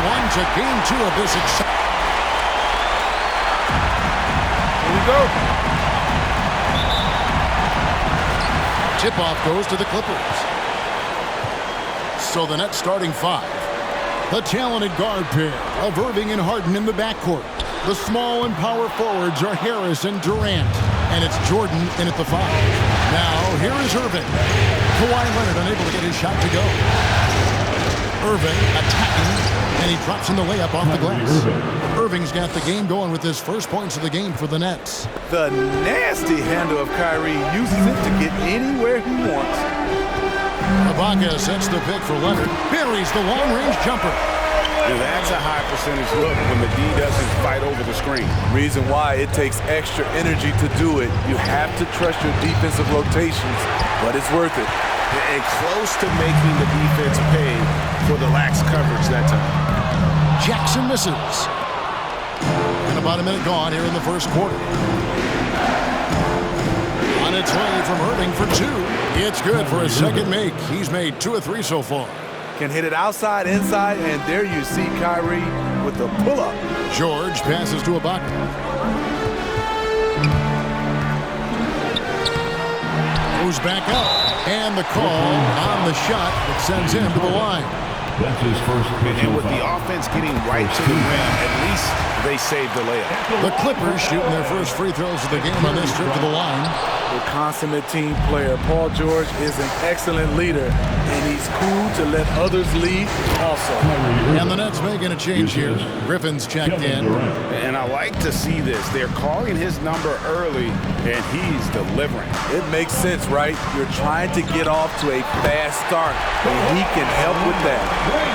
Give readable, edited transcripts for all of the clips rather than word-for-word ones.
one to game 2 of this exciting. Here we go. Tip-off goes to the Clippers. So the Nets starting 5. The talented guard pair of Irving and Harden in the backcourt. The small and power forwards are Harris and Durant. And it's Jordan in at the 5. Now, here is Irving. Kawhi Leonard unable to get his shot to go. Irving attacking, and he drops in the layup off the glass. Irving's got the game going with his first points of the game for the Nets. The nasty handle of Kyrie uses it to get anywhere he wants. Ibaka sets the pick for Leonard. Buries the long-range jumper. And that's a high percentage look when the D doesn't fight over the screen. Reason why it takes extra energy to do it. You have to trust your defensive rotations, but it's worth it. And close to making the defense pay for the lax coverage that time. Jackson misses. And about a minute gone here in the first quarter. On its way from Irving for 2. It's good for a second make. He's made 2 of 3 so far. Can hit it outside, inside, and there you see Kyrie with the pull-up. George passes to Ibaka. Goes back up, and the call on the shot that sends him to the line. That's his first pitch. And with the offense getting right to the rim, at least they saved the layup. The Clippers shooting their first free throws of the game on this trip to the line. A consummate team player. Paul George is an excellent leader, and he's cool to let others lead also. And the Nets making a change here. Griffin's checked in. And I like to see this. They're calling his number early, and he's delivering. It makes sense, right? You're trying to get off to a fast start, and he can help with that.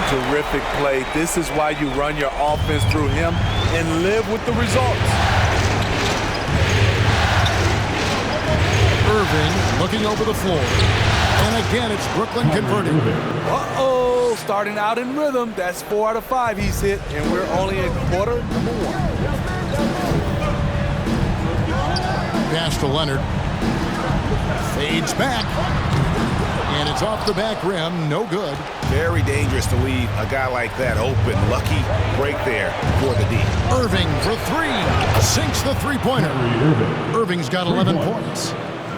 Terrific play. This is why you run your offense through him and live with the results. Irving looking over the floor. And again, it's Brooklyn converting. Uh-oh, starting out in rhythm. That's 4 out of 5 he's hit, and we're only in quarter number 1. Pass to Leonard. Fades back. And it's off the back rim. No good. Very dangerous to leave a guy like that open. Lucky break there for the D. Irving for 3. Sinks the three-pointer. Irving's got 11 points.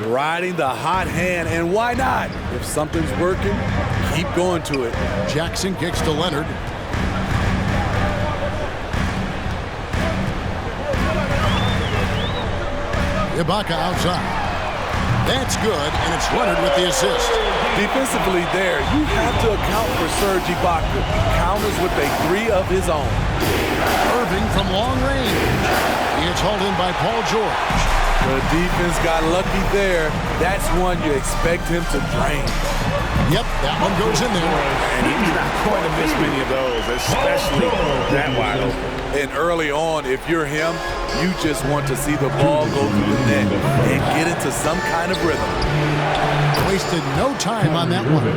Riding the hot hand, and why not? If something's working, keep going to it. Jackson kicks to Leonard. Ibaka outside. That's good, and it's Leonard with the assist. Defensively there, you have to account for Serge Ibaka. Counters with a 3 of his own. Irving from long range. It's hauled in by Paul George. The defense got lucky there. That's one you expect him to drain. Yep, that one goes in there. And he's not going to miss many of those, especially that wide open. And early on, if you're him, you just want to see the ball go through the net and get into some kind of rhythm. Wasted no time on that one.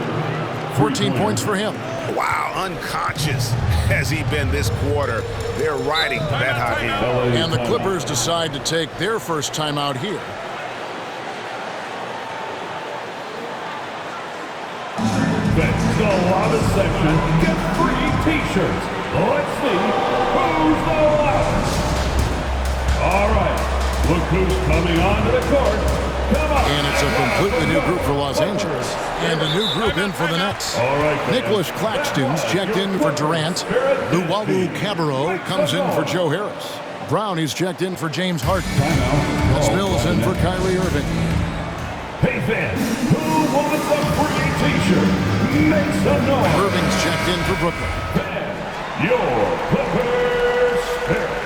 14 points for him. Wow, unconscious has he been this quarter. They're riding that hot hand. And the Clippers decide to take their first time out here. That's the Lava section. Get free T-shirts. Let's see who's the loudest. All right, look who's coming onto the court. Come on. And it's a completely new group for Los Angeles. And a new group in for the Nets. All right, Nicholas Claxton's checked in for Durant. Luwawu Cabarro comes in for Joe Harris. Brownie's checked in for James Harden. Mills in for Kyrie Irving. Hey fans, who wants a free T-shirt? Make some noise. Irving's checked in for Brooklyn. Your Clippers Spirit.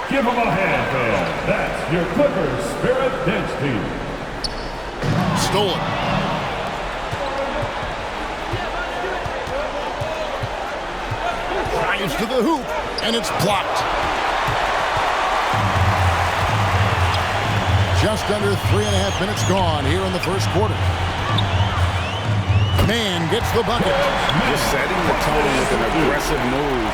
Give them a hand, fans. That's your Clippers Spirit dance team. Stolen. Drives to the hoop, and it's blocked. Just under 3.5 minutes gone here in the first quarter. Man gets the bucket. Just setting the tone with an aggressive move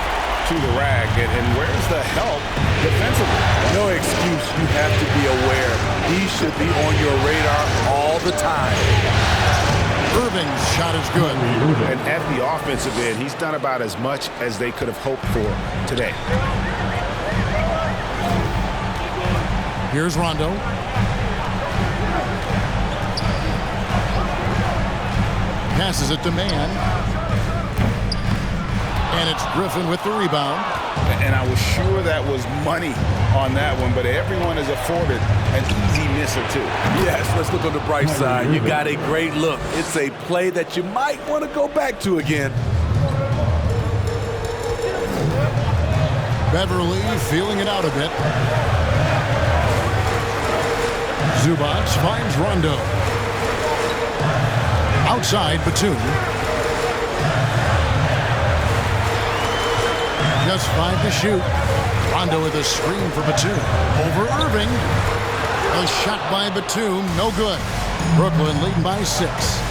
to the rack. And where's the help defensively? No excuse. You have to be aware. He should be on your radar all the time. Irving's shot is good. And at the offensive end, he's done about as much as they could have hoped for today. Here's Rondo. Passes it to Mann. And it's Griffin with the rebound. And I was sure that was money on that one, but everyone is afforded an easy miss or two. Yes, let's look on the bright side. You got a great look. It's a play that you might want to go back to again. Beverly feeling it out a bit. Zubac finds Rondo. Outside, Batum. Just 5 to shoot. Rondo with a screen for Batum. Over Irving. A shot by Batum, no good. Brooklyn leading by 6.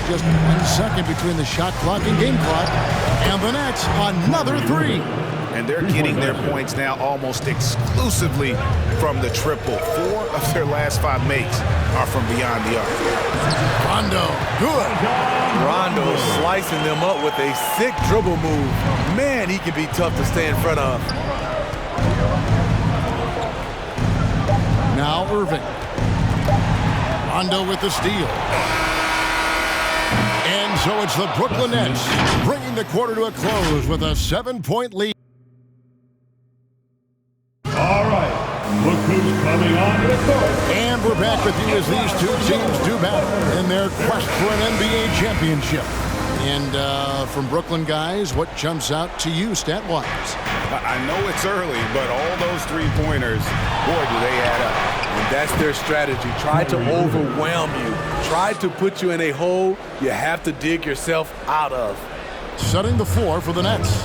Just 1 second between the shot clock and game clock. And the Nets, another 3. And they're getting their points now almost exclusively from the triple. 4 of their last 5 makes are from beyond the arc. Rondo, good. Rondo slicing them up with a sick dribble move. Man, he can be tough to stay in front of. Now Irving. Rondo with the steal. And so it's the Brooklyn Nets bringing the quarter to a close with a 7-point lead. All right, look who's coming on to the court. And we're back with you as these two teams do battle in their quest for an NBA championship. And from Brooklyn guys, what jumps out to you stat-wise? I know it's early, but all those three-pointers, boy, do they add up. And that's their strategy. Try to overwhelm you. Try to put you in a hole you have to dig yourself out of. Setting the floor for the Nets.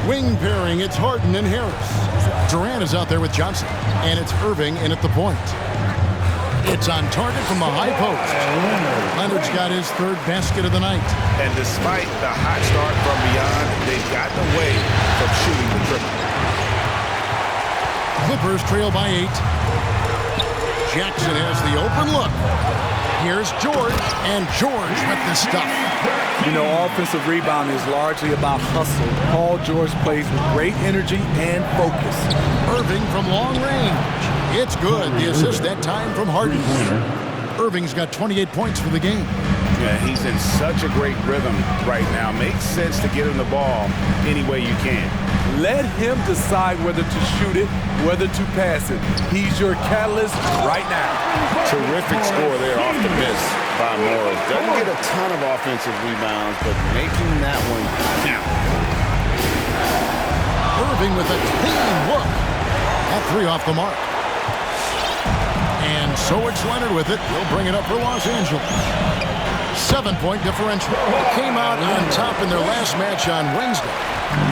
Wing pairing, it's Harden and Harris. Durant is out there with Johnson. And it's Irving in at the point. It's on target from the high post. Leonard's got his 3rd basket of the night. And despite the hot start from beyond, they've gotten away from shooting the triple. Clippers trail by 8. Jackson has the open look. Here's George, and George with the stuff. You know, offensive rebounding is largely about hustle. Paul George plays with great energy and focus. Irving from long range. It's good. The assist that time from Harden. Irving's got 28 points for the game. Yeah, he's in such a great rhythm right now. Makes sense to get him the ball any way you can. Let him decide whether to shoot it, whether to pass it. He's your catalyst right now. Terrific score there off the miss by Morris. Doesn't get a ton of offensive rebounds, but making that one count. Irving with a clean look. That 3 off the mark. And so it's Leonard with it. He'll bring it up for Los Angeles. 7-point differential. Came out on top in their last match on Wednesday.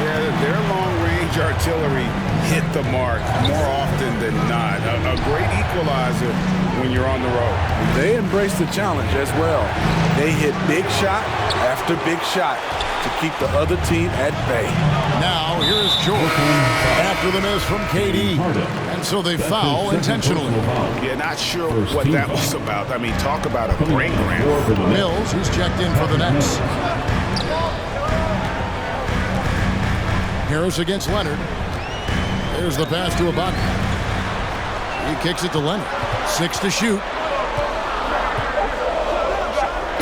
Yeah, their long-range artillery hit the mark more often than not. A great equalizer when you're on the road. They embrace the challenge as well. They hit big shot after big shot to keep the other team at bay. Now, here's Jordan after the miss from KD. And so they foul intentionally. Yeah, not sure what that was about. I mean, talk about a brain cramp. Mills, he's checked in for the Nets. Harris against Leonard. There's the pass to Ibaka. He kicks it to Leonard. 6 to shoot.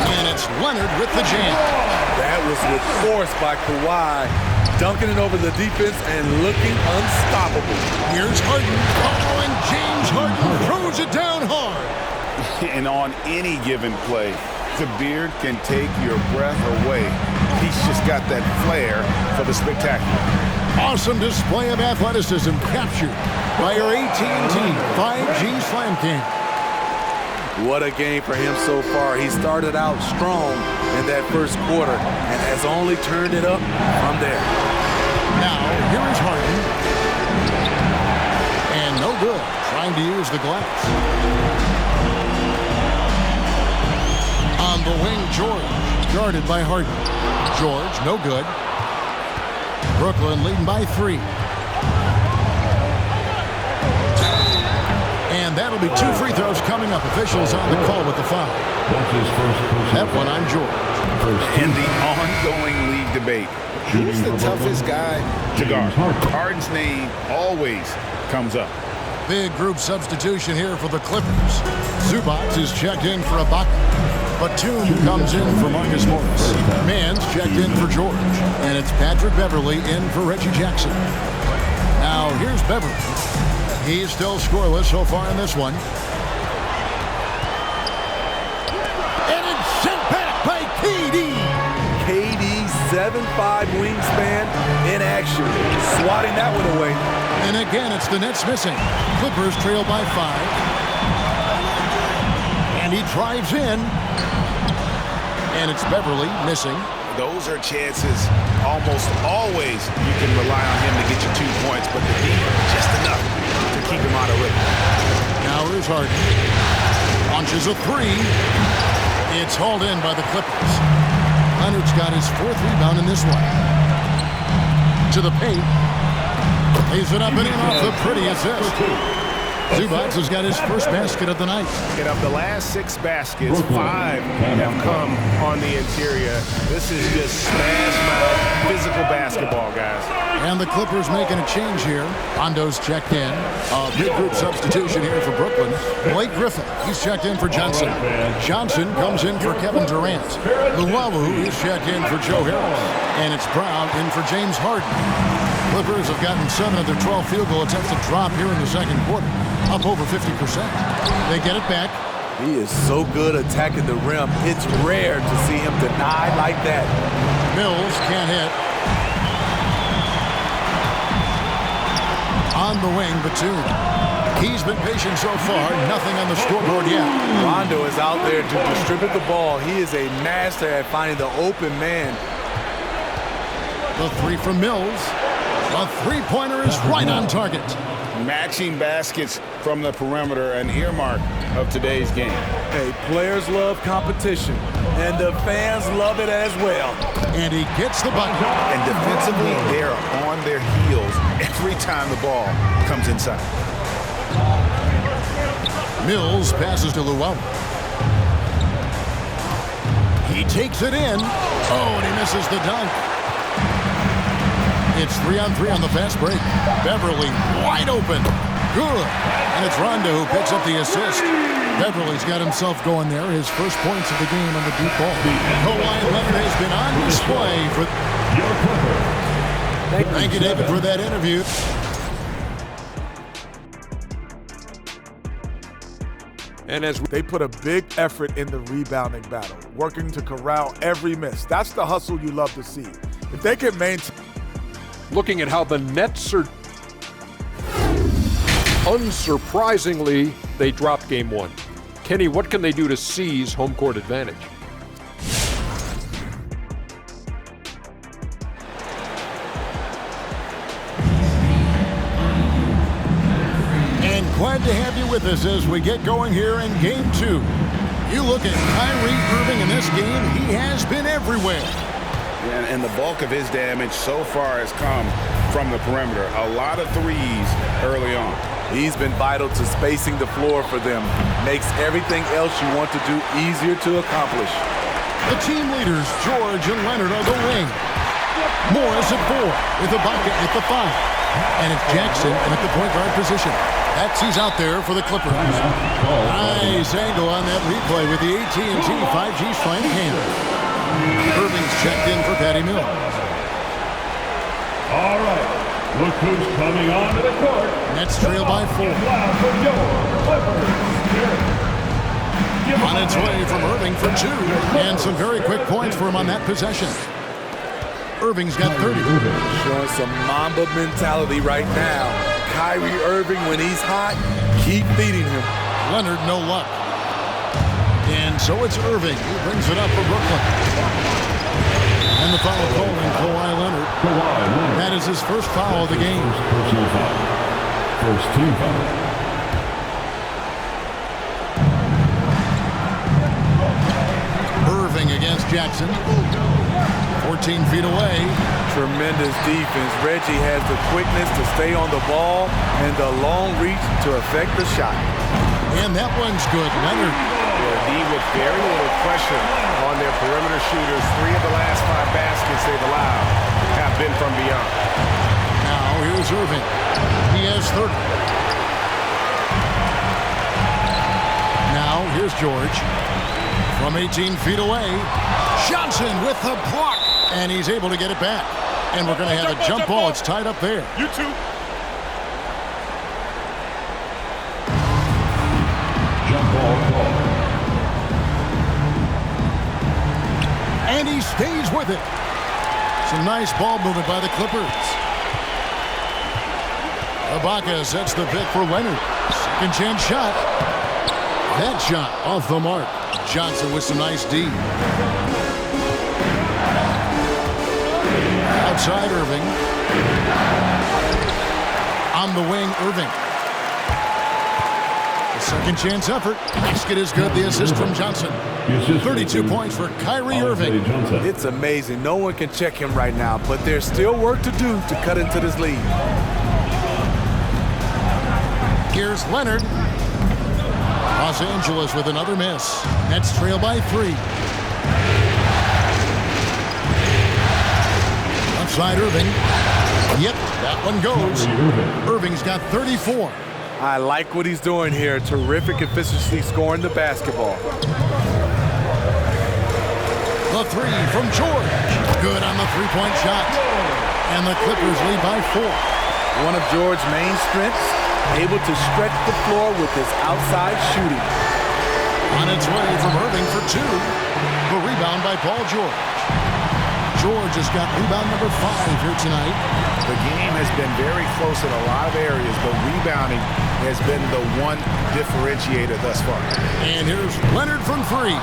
And it's Leonard with the jam. That was with force by Kawhi, dunking it over the defense and looking unstoppable. Here's Harden. Oh, and James Harden throws it down hard. And on any given play, the beard can take your breath away. He's just got that flair for the spectacular. Awesome display of athleticism captured by our AT&T 5G Slam Cam. What a game for him so far. He started out strong in that first quarter and has only turned it up from there. Now, here is Harden. And no good. Trying to use the glass. On the wing, George. Guarded by Harden. George, no good. Brooklyn leading by 3. And And that'll be 2 free throws coming up. Officials on the call with the foul. That one on George. In the ongoing league debate, who's the toughest guy to guard? Harden's name always comes up. Big group substitution here for the Clippers. Zubac is checked in for Ibaka. Batum comes in for Marcus Morris. Mann's checked in for George. And it's Patrick Beverley in for Reggie Jackson. Now here's Beverley. He's still scoreless so far in this one. And it's sent back by KD. KD, 7'5" wingspan in action. Swatting that one away. And again, it's the Nets missing. Clippers trail by 5. And he drives in. And it's Beverley missing. Those are chances almost always you can rely on him to get you 2 points, but the D, just enough to keep him out of rhythm. Now here's Harden. Launches a 3. It's hauled in by the Clippers. Leonard's got his 4th rebound in this one. To the paint. Lays it up and in off the pretty assist. Zubac has got his first basket of the night. And of the last 6 baskets, 5 have come on the interior. This is just smash mouth physical basketball, guys. And the Clippers making a change here. Hondo's checked in. A big group substitution here for Brooklyn. Blake Griffin, he's checked in for Johnson. Johnson comes in for Kevin Durant. Luwawu is checked in for Joe Harris. And it's Brown in for James Harden. Clippers have gotten 7 of their 12 field goal attempts to drop here in the second quarter. Up over 50%. They get it back. He is so good attacking the rim. It's rare to see him deny like that. Mills can't hit. On the wing, Batum. He's been patient so far. Nothing on the scoreboard yet. Rondo is out there to distribute the ball. He is a master at finding the open man. The 3 from Mills. A 3-pointer is right on target. Matching baskets from the perimeter, an earmark of today's game. Hey, players love competition, and the fans love it as well. And he gets the bucket. And defensively, they're on their heels every time the ball comes inside. Mills passes to Luwawu. He takes it in. Oh, and he misses the dunk. It's 3-on-3 on the fast break. Beverley wide open. Good. And it's Rondo who picks up the assist. Beverley's got himself going there. His first points of the game on the deep ball. Kawhi Leonard has been on display for... Thank you, David, for that interview. And as they put a big effort in the rebounding battle, working to corral every miss. That's the hustle you love to see. If they can maintain... Looking at how the Nets are, unsurprisingly, they dropped game 1. Kenny, what can they do to seize home court advantage? And glad to have you with us as we get going here in game 2. You look at Kyrie Irving in this game, he has been everywhere. And the bulk of his damage so far has come from the perimeter. A lot of threes early on. He's been vital to spacing the floor for them. Makes everything else you want to do easier to accomplish. The team leaders, George and Leonard, on the wing. Morris at 4, with Ibaka at the 5. And it's Jackson at the point guard position. He's out there for the Clippers. Nice angle on that replay with the AT&T 5G slant hand. Irving's checked in for Patty Mills. All right, look who's coming onto the court. Nets trail by 4. On its way from Irving for 2. And some very quick points for him on that possession. Irving's got 30. Showing some Mamba mentality right now. Kyrie Irving, when he's hot, keep feeding him. Leonard, no luck. And so it's Irving who brings it up for Brooklyn. And the foul calling Kawhi Leonard. That is his first foul of the game. Personal foul. First team foul. Irving against Jackson. 14 feet away. Tremendous defense. Reggie has the quickness to stay on the ball and the long reach to affect the shot. And that one's good. Leonard. D with very little pressure on their perimeter shooters. 3 of the last 5 baskets they've allowed have been from beyond. Now here's Irving. He has 30. Now here's George. From 18 feet away, Johnson with the block, and he's able to get it back. And we're going to have a jump ball. It's tied up there. You two. Jump ball call. And he stays with it. Some nice ball movement by the Clippers. Ibaka sets the pick for Leonard. Second chance shot. That shot off the mark. Johnson with some nice D. Outside Irving. On the wing, Irving. The second chance effort. Basket is good. The assist from Johnson. 32 points for Kyrie Irving. It's amazing. No one can check him right now, but there's still work to do to cut into this lead. Here's Leonard. Los Angeles with another miss. Nets trail by 3. Outside Irving. Yep, that one goes. Irving's got 34. I like what he's doing here. Terrific efficiency scoring the basketball. The 3 from George. Good on the three-point shot. And the Clippers lead by 4. One of George's main strengths, able to stretch the floor with his outside shooting. On its way from Irving for 2. The rebound by Paul George. George has got rebound number 5 here tonight. The game has been very close in a lot of areas, but rebounding has been the one differentiator thus far. And here's Leonard from 3.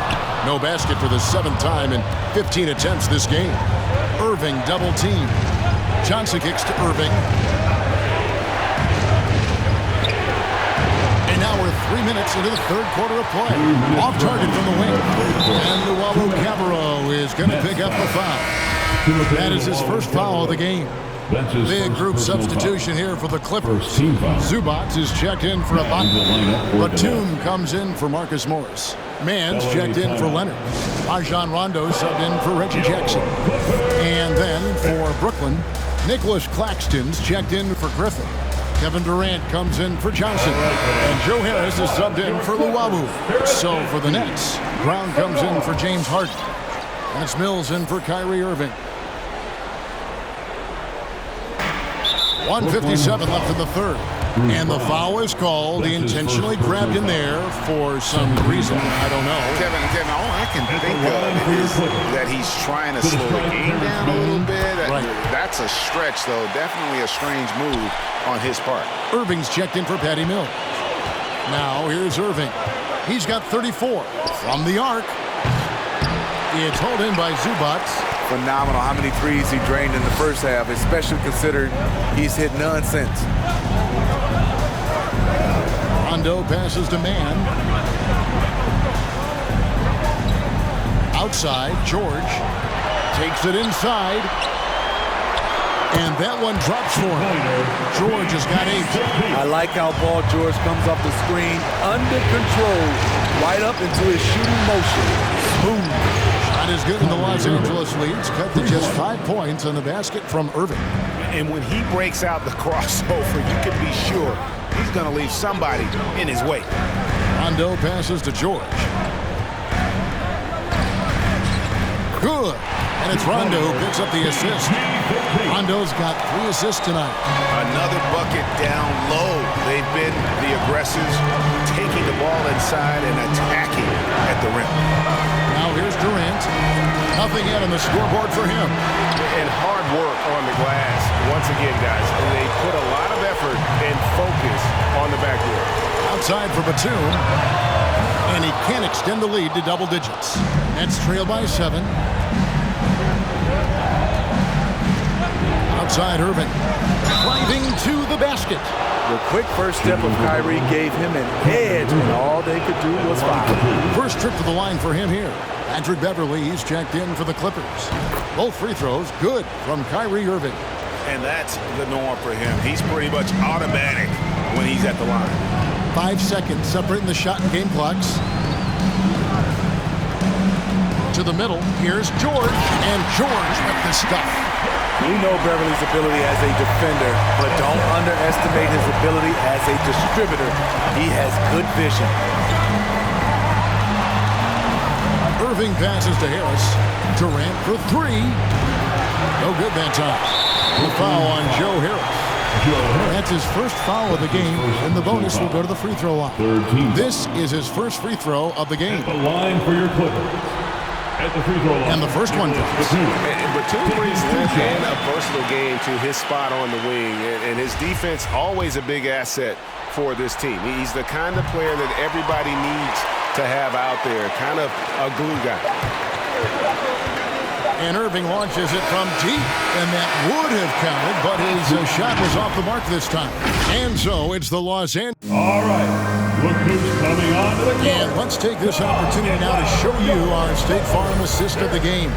No basket for the 7th time in 15 attempts this game. Irving double team. Johnson kicks to Irving. And now we're 3 minutes into the third quarter of play. Off target from the wing. And Luau Cabarro is going to pick up the foul. That is his first foul of the game. Big group substitution here for the Clippers. Zubac is checked in for Ibaka. Batum comes in for Marcus Morris. Mann's checked in for Leonard. Rajon Rondo subbed in for Reggie Jackson. And then for Brooklyn, Nicholas Claxton's checked in for Griffin. Kevin Durant comes in for Johnson. And Joe Harris is subbed in for Luau. So for the Nets, Brown comes in for James Harden. That's Mills in for Kyrie Irving. 1:57 left in the third. And the foul is called. He intentionally grabbed in there for some reason. I don't know. Kevin, all I can think of is that he's trying to slow the game down a little bit. Right. That's a stretch, though. Definitely a strange move on his part. Irving's checked in for Patty Mills. Now here's Irving. He's got 34 from the arc. It's hauled in by Zubac. Phenomenal how many threes he drained in the first half, especially considered he's hit none since. Rondo passes to Mann. Outside, George takes it inside. And that one drops for him. George has got 8. I like how Paul George comes off the screen under control, right up into his shooting motion. Smooth. Shot is good, and the Los Angeles leads cut to just 5 points on the basket from Irving. And when he breaks out the crossover, you can be sure he's going to leave somebody in his way. Rondo passes to George. Good. And it's Rondo who picks up the assist. Rondo's got 3 assists tonight. Another bucket down low. They've been the aggressors, taking the ball inside and attacking at the rim. Now here's Durant. Nothing yet on the scoreboard for him. And hard work on the glass. Once again, guys, they put a lot of effort and focus on the backboard. Outside for Batum. And he can't extend the lead to double digits. Nets trail by 7. Outside Irving. Driving to the basket. The quick first step of Kyrie gave him an edge, and all they could do was foul. First trip to the line for him here. Patrick Beverly, he's checked in for the Clippers. Both free throws good from Kyrie Irving. And that's the norm for him. He's pretty much automatic when he's at the line. 5 seconds separating the shot and game clocks. To the middle, here's George, and George with the stuff. We know Beverly's ability as a defender, but don't underestimate his ability as a distributor. He has good vision. Irving passes to Harris. Durant for three. No good that time. The foul on Joe Harris. That's his first foul of the game, and the bonus will go to the free throw line. This is his first free throw of the game. At the line for your Clippers. At the free throw line. And the first one goes. Batum brings length and a versatile game to his spot on the wing, and his defense always a big asset for this team. He's the kind of player that everybody needs to have out there, kind of a glue guy. And Irving launches it from deep, and that would have counted, but his shot was off the mark this time. And so it's the Los Angeles. All right, look who's coming on to the court. And let's take this opportunity now to show you our State Farm assist of the game.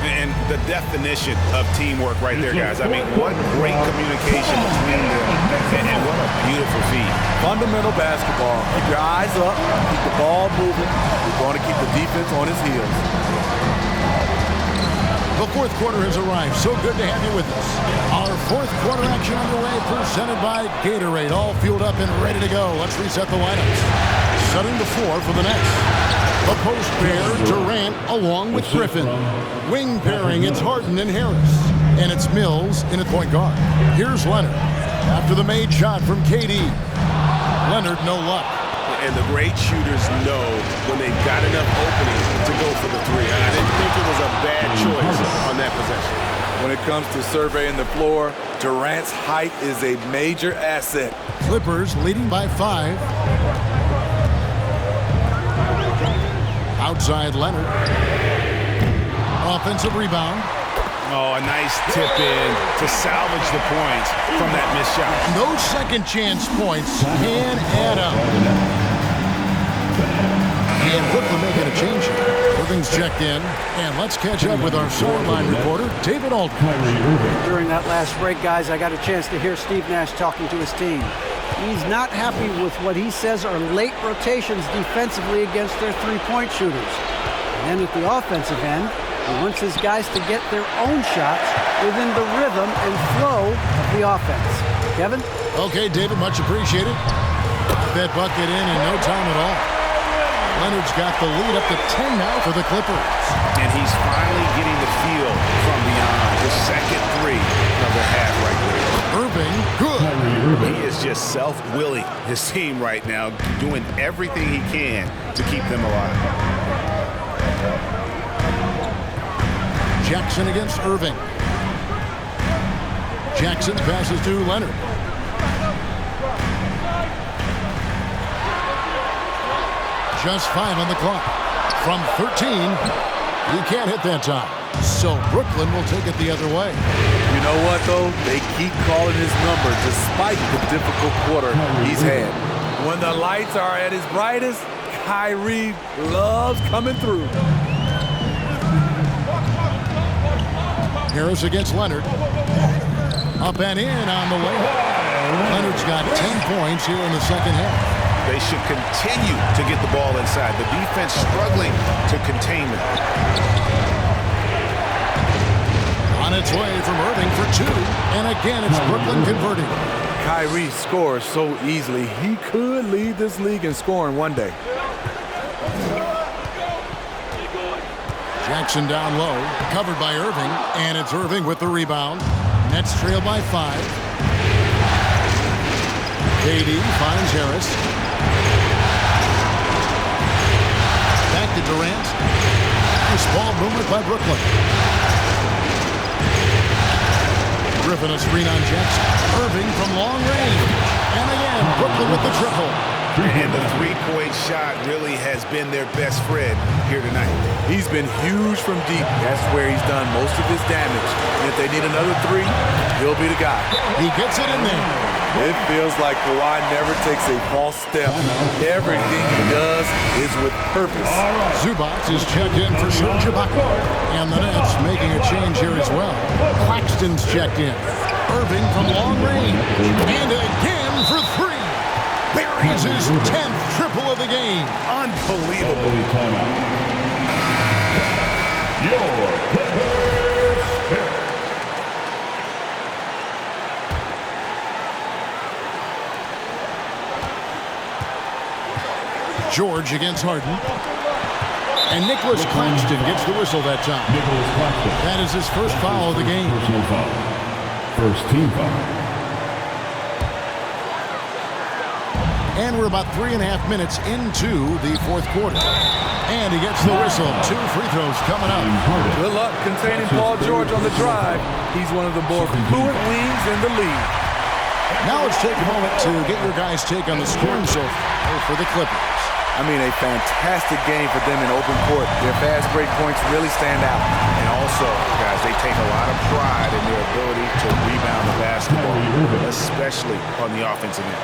And the definition of teamwork right there, guys. I mean, what great communication between them, and what a beautiful feat. Fundamental basketball. Keep your eyes up, keep the ball moving. We're going to keep the defense on his heels. The fourth quarter has arrived. So good to have you with us. Our fourth quarter action underway, presented by Gatorade. All fueled up and ready to go. Let's reset the lineups. Setting the floor for the next. The post pair, Durant along with Griffin. Wing pairing, it's Harden and Harris. And it's Mills in at point guard. Here's Leonard. After the made shot from KD. Leonard, no luck. And the great shooters know when they've got enough opening to go for the three. I didn't think it was a bad choice on that possession. When it comes to surveying the floor, Durant's height is a major asset. Clippers leading by 5. Outside Leonard. Offensive rebound. Oh, a nice tip in to salvage the points from that missed shot. Those second chance points can add up. And Brooklyn making a change here. Irving's checked in. And let's catch up with our sideline reporter, David Aldridge. During that last break, guys, I got a chance to hear Steve Nash talking to his team. He's not happy with what he says are late rotations defensively against their three-point shooters. And then at the offensive end, he wants his guys to get their own shots within the rhythm and flow of the offense. Kevin? Okay, David, much appreciated. That bucket in no time at all. Leonard's got the lead up to 10 now for the Clippers. And he's finally getting the feel from beyond the second three of the half right there. Irving, good. He is just self-willing his team right now, doing everything he can to keep them alive. Jackson against Irving. Jackson passes to Leonard. Just 5 on the clock. From 13, you can't hit that time. So Brooklyn will take it the other way. You know what, though? They keep calling his number despite the difficult quarter he's had. When the lights are at his brightest, Kyrie loves coming through. Harris against Leonard. Up and in on the way. Leonard's got 10 points here in the second half. They should continue to get the ball inside. The defense struggling to contain them. On its way from Irving for 2. And again, it's Brooklyn converting. Kyrie scores so easily. He could lead this league in scoring one day. Jackson down low, covered by Irving, and it's Irving with the rebound. Nets trail by 5. KD finds Harris. Back to Durant. This ball movement by Brooklyn. Griffin a screen on Jackson. Irving from long range. And again, Brooklyn with the triple. And the three-point shot really has been their best friend here tonight. He's been huge from deep. That's where he's done most of his damage. And if they need another 3, he'll be the guy. He gets it in there. It feels like Kawhi never takes a false step. Everything he does is with purpose. Zubac is checked in for Serge Ibaka. And the Nets making a change here as well. Claxton's checked in. Irving from long range. And again for three. Buries his 10th triple of the game. Unbelievable. Your Clippers pick. George against Harden. And Nicholas Claxton gets the whistle that time. Nicholas Claxton. That is his first foul of the game. Personal foul. First team foul. And we're about 3.5 minutes into the fourth quarter. And he gets the whistle. 2 free throws coming up. Good luck containing Paul George on the drive. He's one of the more fluent wings in the league. Now let's take a moment to get your guys' take on the scoring so far for the Clippers. I mean, a fantastic game for them in open court. Their fast break points really stand out. And also, guys, they take a lot of pride in their ability to rebound the basketball, especially on the offensive end.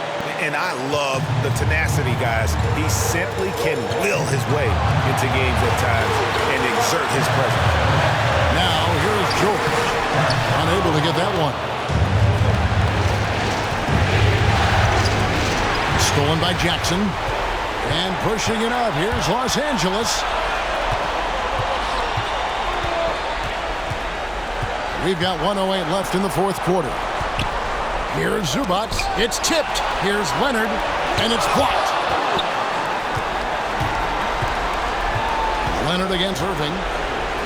And I love the tenacity, guys. He simply can will his way into games at times and exert his presence. Now, here is George. Unable to get that one. Stolen by Jackson. And pushing it up. Here's Los Angeles. We've got 1:08 left in the fourth quarter. Here's Zubac. It's tipped. Here's Leonard. And it's blocked. Leonard against Irving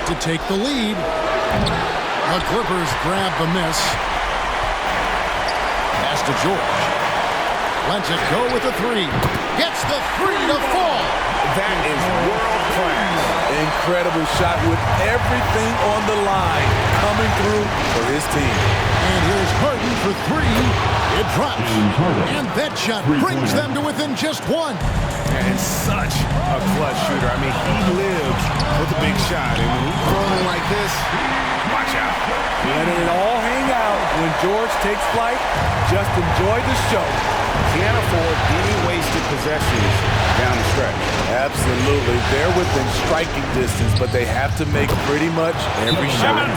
to take the lead. The Clippers grab the miss. Pass to George. Lets it go with the three. Gets the three to fall. That is world class. Incredible shot with everything on the line coming through for his team. And here's Harden for three. It drops. And that shot brings them to within just one. And such a clutch shooter. I mean, he lives with a big shot. And when he's throwing like this, watch out. Letting it all hang out when George takes flight. Just enjoy the show. Can't afford any wasted possessions down the stretch. Absolutely. They're within striking distance, but they have to make pretty much every shot.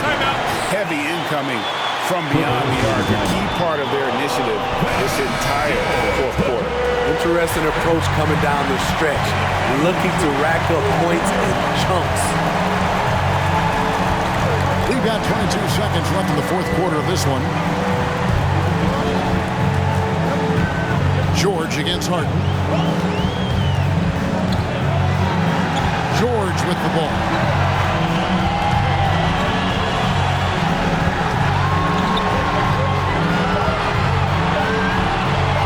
Heavy incoming from beyond the arc. A key part of their initiative this entire fourth quarter. Interesting approach coming down the stretch. Looking to rack up points in chunks. We've got 22 seconds left in the fourth quarter of this one. George against Harden. George with the ball.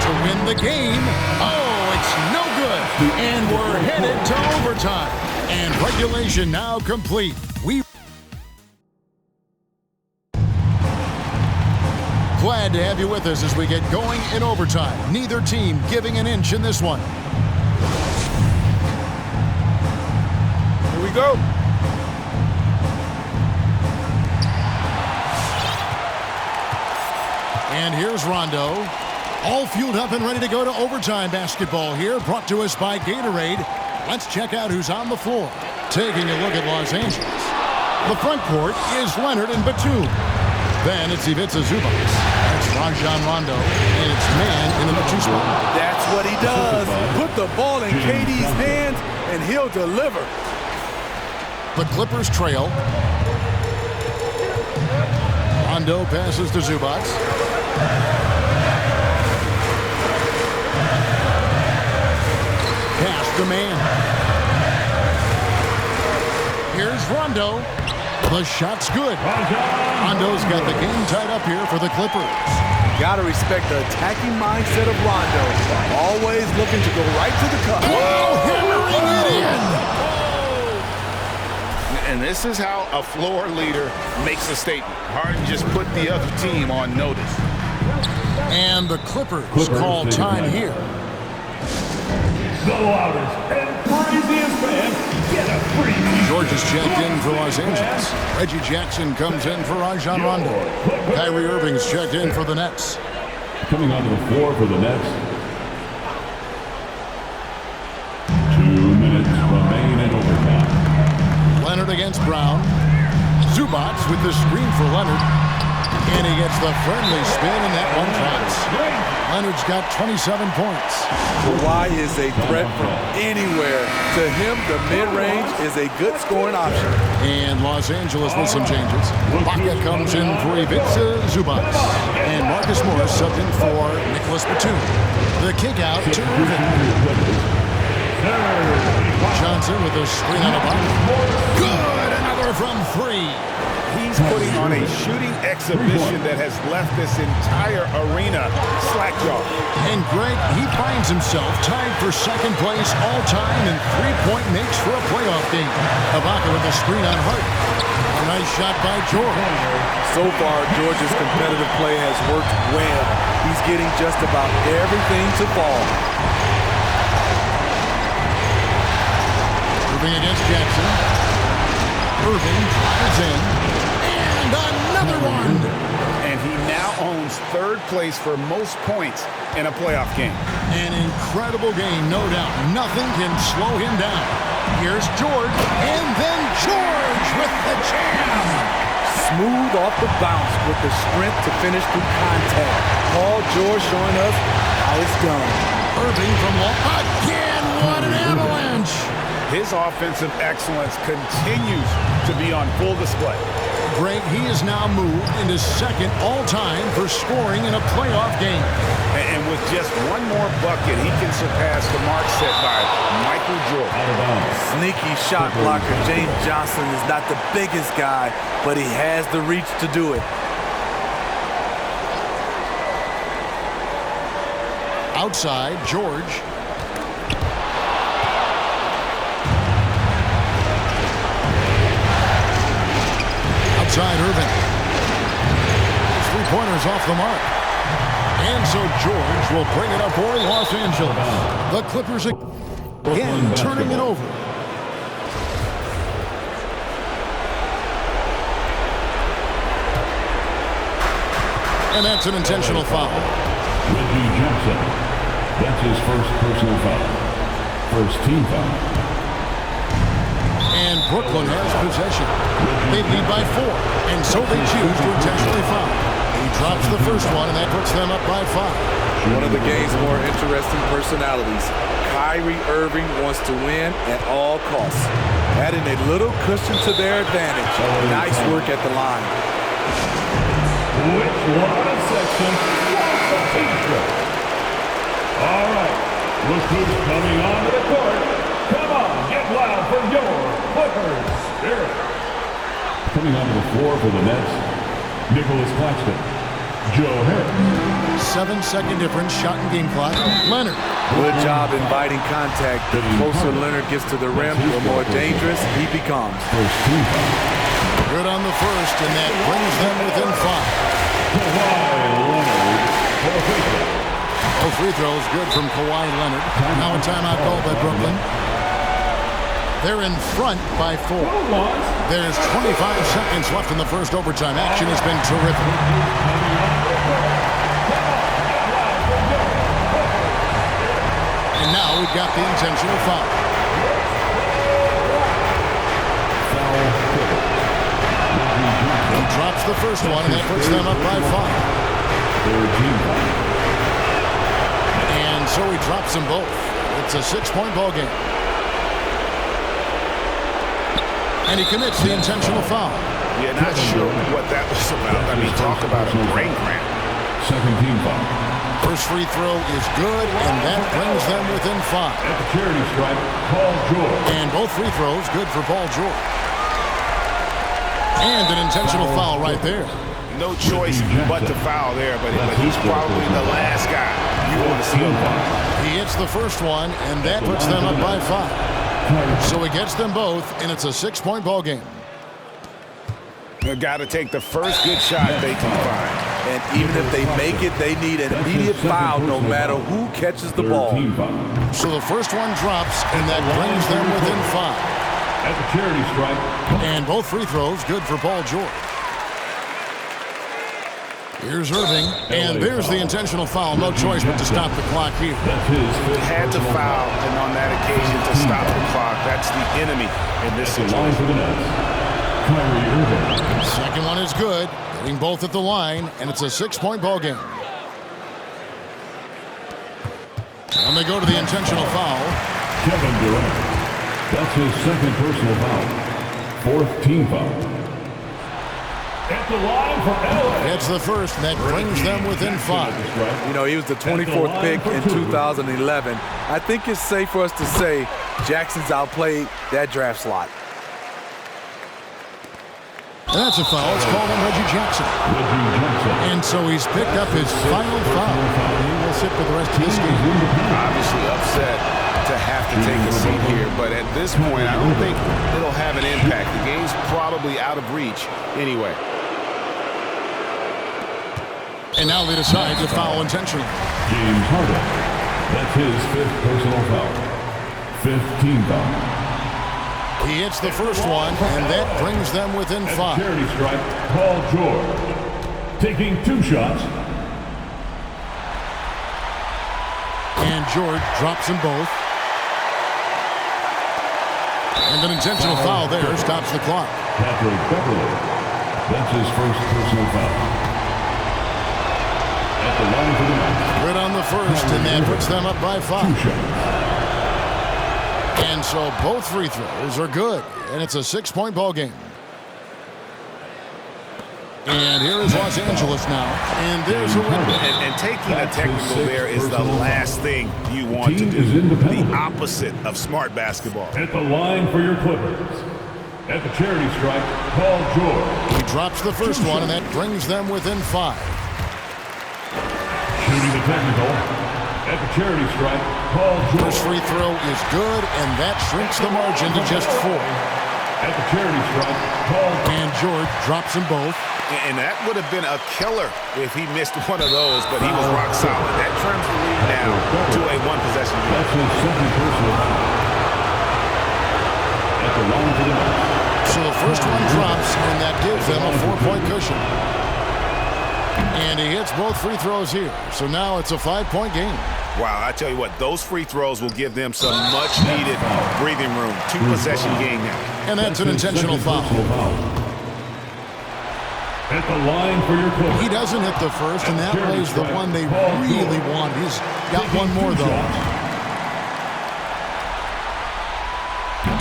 To win the game. Oh, it's no good. And we're headed to overtime. And regulation now complete. Glad to have you with us as we get going in overtime. Neither team giving an inch in this one. Here we go. And here's Rondo. All fueled up and ready to go to overtime basketball here. Brought to us by Gatorade. Let's check out who's on the floor. Taking a look at Los Angeles. The front court is Leonard and Batum. Then it's Ivica Zubac. It's Rajon Rondo. And it's man in the number 2 spot. That's what he does. Put the ball in KD's hands, and he'll deliver. The Clippers trail. Rondo passes to Zubac. Pass to man. Here's Rondo. The shot's good. Rondo's got the game tied up here for the Clippers. Got to respect the attacking mindset of Rondo. Always looking to go right to the cup. Whoa, hammering it in. And this is how a floor leader makes a statement. Harden just put the other team on notice. And the Clippers call time here. The loudest and craziest fans get a free. George is checked in for Los Angeles. Reggie Jackson comes in for Rajon Rondo. Kyrie Irving's checked in for the Nets. Coming onto the floor for the Nets. 2 minutes remain in overtime. Leonard against Brown. Zubac with the screen for Leonard. And he gets the friendly spin, and that one drops. Leonard's got 27 points. Kawhi is a threat from anywhere. To him, the mid-range is a good scoring option. And Los Angeles with some changes. Baca comes in for Ivica Zubac. And Marcus Morris subbed in for Nicholas Batum. The kick out to Irving. Johnson with a screen on a block. Good! Another from 3. He's putting on a shooting exhibition that has left this entire arena slack-jawed. And Greg, he finds himself tied for second place all-time in three-point makes for a playoff game. Ibaka with a screen on Hart. A nice shot by George. So far, George's competitive play has worked well. He's getting just about everything to fall. Irving against Jackson. Irving drives in. And another one. And he now owns third place for most points in a playoff game. An incredible game, no doubt. Nothing can slow him down. Here's George, and then George with the jam. Smooth off the bounce with the strength to finish through contact. Paul George showing us how it's done. Irving from long. Again, what an avalanche. His offensive excellence continues to be on full display. Greg, he is now moved into second all-time for scoring in a playoff game. And with just one more bucket, he can surpass the mark set by Michael Jordan. Sneaky shot blocker James Johnson is not the biggest guy, but he has the reach to do it. Outside, George. Outside, Irving. Three-pointers off the mark. And so George will bring it up for Los Angeles. The Clippers again turning it over. And that's an intentional foul. Reggie Jackson. That's his first personal foul. First team foul. And Brooklyn has possession. They lead by 4, and so they choose to intentionally foul. He drops the first one, and that puts them up by 5. One of the game's more interesting personalities. Kyrie Irving wants to win at all costs, adding a little cushion to their advantage. Nice work at the line. Which line section wants the feature? All right, look who's coming onto the court. Come on, get loud for your Clippers Spirit. Coming onto the floor for the Nets, Nicholas Claxton, Joe Harris. 7-second difference, shot and game clock. Leonard. Good job inviting contact. The closer Leonard gets to the rim, the more dangerous he becomes. First team foul. Good on the first, and that brings them within 5. Kawhi Leonard for the free throw. No free throws, good from Kawhi Leonard. Now a timeout called by Brooklyn. They're in front by 4. There's 25 seconds left in the first overtime. Action has been terrific. And now we've got the intentional foul. He drops the first one, and that puts them up by 5. And so he drops them both. It's a 6-point ball game. And he commits the intentional foul. Yeah, not sure what that was about. I mean, talk about a brain cramp. Second team foul. First free throw is good, and that brings them within 5. At the charity stripe, Paul George. And both free throws good for Paul George. And an intentional foul right there. No choice but to foul there, but he's probably the last guy you want to see on foul. He hits the first one, and that puts them up by 5. So he gets them both, and it's a 6-point ball game. They've got to take the first good shot they can find. And even if they make it, they need an immediate foul no matter who catches the ball. So the first one drops, and that brings them within 5. At the charity stripe. And both free throws good for Paul George. Here's Irving, and there's the intentional foul. No choice but to stop the clock here. That's his fifth Had to personal foul, and on that occasion to stop the clock. That's the enemy in this At the line for situation. the Nets, Kyrie Irving. Second one is good. Getting both at the line, and it's a 6-point ball game. And they go to the intentional foul. Kevin Durant. That's his second personal foul. Fourth team foul. At the line for LA. Gets the first, and that brings them within 5. You know, he was the 24th pick in 2011. I think it's safe for us to say Jackson's outplayed that draft slot. And that's a foul. It's called on Reggie Jackson. Reggie Jackson. And so he's picked up his final foul. He will sit for the rest of this game. Obviously upset to have to take a seat here, but at this point, I don't think it'll have an impact. The game's probably out of reach anyway. And now they decide to foul intentionally. James Harden. That's his fifth personal foul. Fifth team foul. He hits the first one, and that brings them within At 5. the charity stripe, Paul George. Taking 2 shots. And George drops them both. And an intentional foul there stops the clock. Patrick Beverly. That's his first personal foul. At the line for the Nets. Good on the first, and that puts them up by 2 5. shots. And so both free throws are good, and it's a 6-point ball game. And here is Los Angeles now, and there's a win. And taking a technical there is the last thing you want to Team is do. independent. The opposite of smart basketball. At the line for your Clippers. At the charity stripe, Paul George. He drops the first one, and that brings them within 5. Shooting the technical. At the charity stripe, Paul First George. free throw is good, and that shrinks the margin to just 4. At the charity stripe, Paul And George drops them both. And that would have been a killer if he missed one of those, but he was rock solid. That trims the lead now to a 1-possession game. That's his second personal foul. At the line for the Nets. So the first one drops, and that gives them a 4-point cushion. And he hits both free throws here. So now it's a 5-point game. Wow, I tell you what, those free throws will give them some much-needed breathing room. 2-possession game now. And that's an his intentional second foul. personal foul. At the line for your Clippers. He doesn't hit the first, and that was the one they really want. He's got one more, though.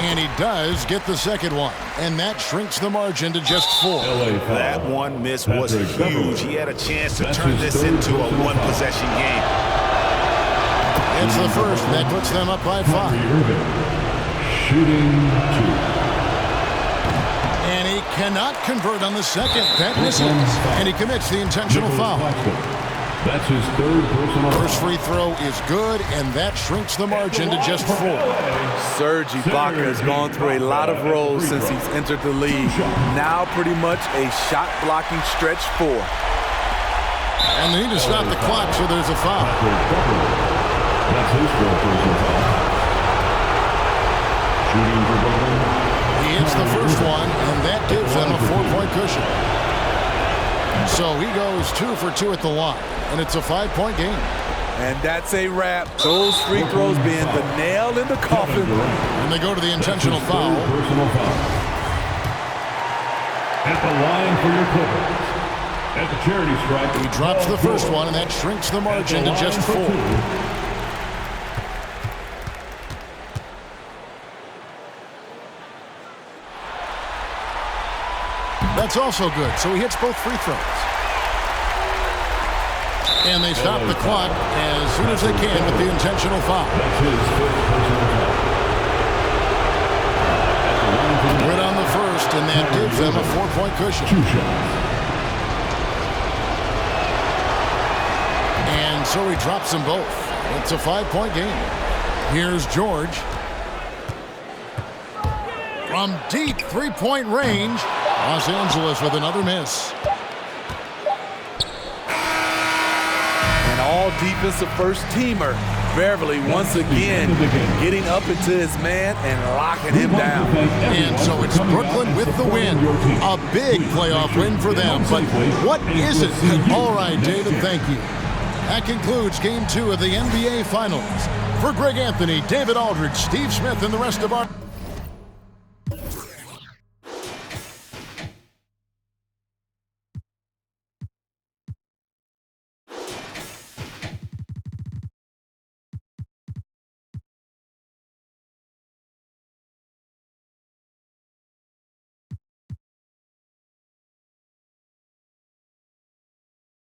And he does get the second one. And that shrinks the margin to just 4. LA foul. That one miss was Patrick Beverley. huge. He had a chance to That's turn his this third into a personal 1-possession game. It's the first, and that puts them up by 5. Kyrie Irving. Shooting 2. And he cannot convert on the second. That misses. And he commits the intentional foul. That's his third personal foul. First free throw is good, and that shrinks the margin to just 4. Serge Ibaka has gone through a lot of roles since he's entered the league. Now pretty much a shot-blocking stretch 4. And they need to stop the clock, so there's a foul. That's his fourth personal foul. Shooting for Brooklyn. He hits the first one, and that gives them a 4-point cushion. So he goes 2 for 2 at the line, and it's a 5-point game. And that's a wrap. Those free throws being the nail in the coffin. And they go to the intentional That's his foul. third personal foul. At the line for your Clippers. At the charity stripe. He drops the first one, and that shrinks the margin to just 4. That's also good, so he hits both free throws. And they stop the clock as soon as they can with the intentional foul. That's his fifth personal foul. At the line for the Good on the first, and that gives them a 4-point cushion. 2 shots. And so he drops them both. It's a 5-point game. Here's George. From deep 3-point range, Los Angeles with another miss. And all defensive first teamer. Beverly once again getting up into his man and locking him down. And so it's Brooklyn with the win. A big playoff win for them. But what is it? All right, David, thank you. That concludes Game 2 of the NBA Finals. For Greg Anthony, David Aldridge, Steve Smith, and the rest of our...